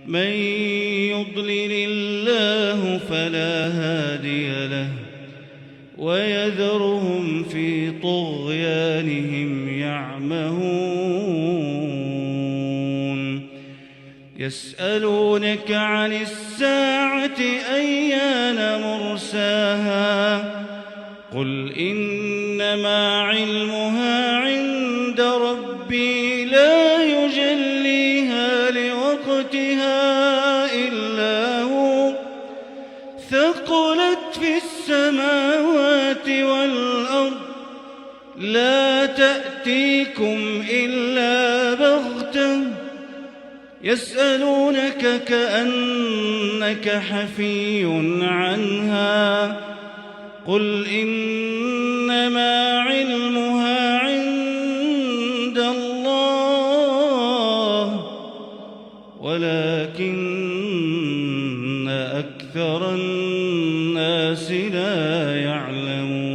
من يضلل الله فلا هادي له ويذرهم في طغيانهم يعمهون يسألونك عن الساعة أيان مرساها قل إنما علمها عند ربي لا يجليها لوقتها إلا هو ثقلت في السماوات والأرض لا تأتيكم إلا بغتة يسألونك كأنك حفي عنها قل إنما علمها عند الله ولكن أكثر الناس لا يعلمون